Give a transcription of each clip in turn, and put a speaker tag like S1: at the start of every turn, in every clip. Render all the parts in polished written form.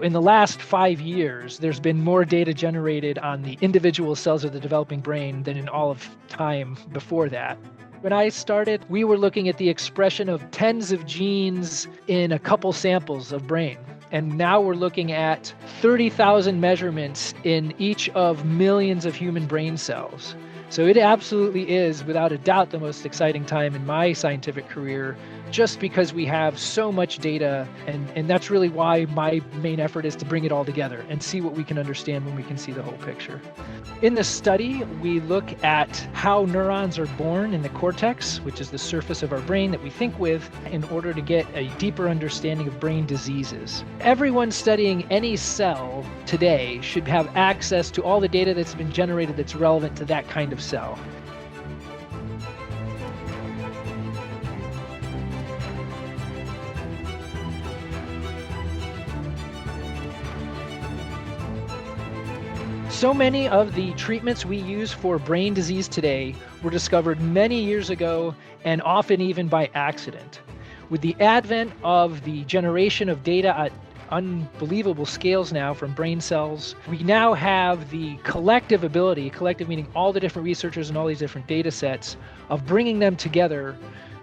S1: In the last 5 years, there's been more data generated on the individual cells of the developing brain than in all of time before that. When I started, we were looking at the expression of tens of genes in a couple samples of brain. And now we're looking at 30,000 measurements in each of millions of human brain cells. So it absolutely is, without a doubt, the most exciting time in my scientific career, just because we have so much data. And that's really why my main effort is to bring it all together and see what we can understand when we can see the whole picture. In the study, we look at how neurons are born in the cortex, which is the surface of our brain that we think with, in order to get a deeper understanding of brain diseases. Everyone studying any cell today should have access to all the data that's been generated that's relevant to that kind of cell. So many of the treatments we use for brain disease today were discovered many years ago, and often even by accident. With the advent of the generation of data at unbelievable scales now from brain cells, we now have the collective ability, collective meaning all the different researchers and all these different data sets, of bringing them together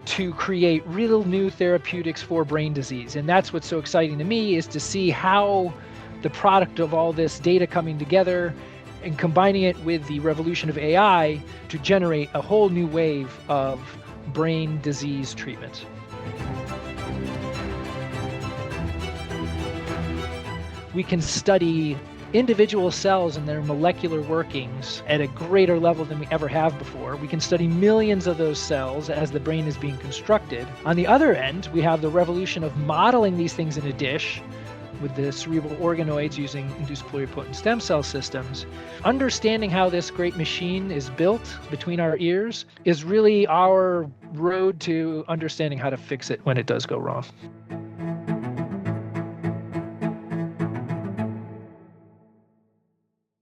S1: to create real new therapeutics for brain disease. And that's what's so exciting to me, is to see how the product of all this data coming together and combining it with the revolution of AI to generate a whole new wave of brain disease treatments. We can study individual cells and their molecular workings at a greater level than we ever have before. We can study millions of those cells as the brain is being constructed. On the other end, we have the revolution of modeling these things in a dish with the cerebral organoids using induced pluripotent stem cell systems. Understanding how this great machine is built between our ears is really our road to understanding how to fix it when it does go wrong.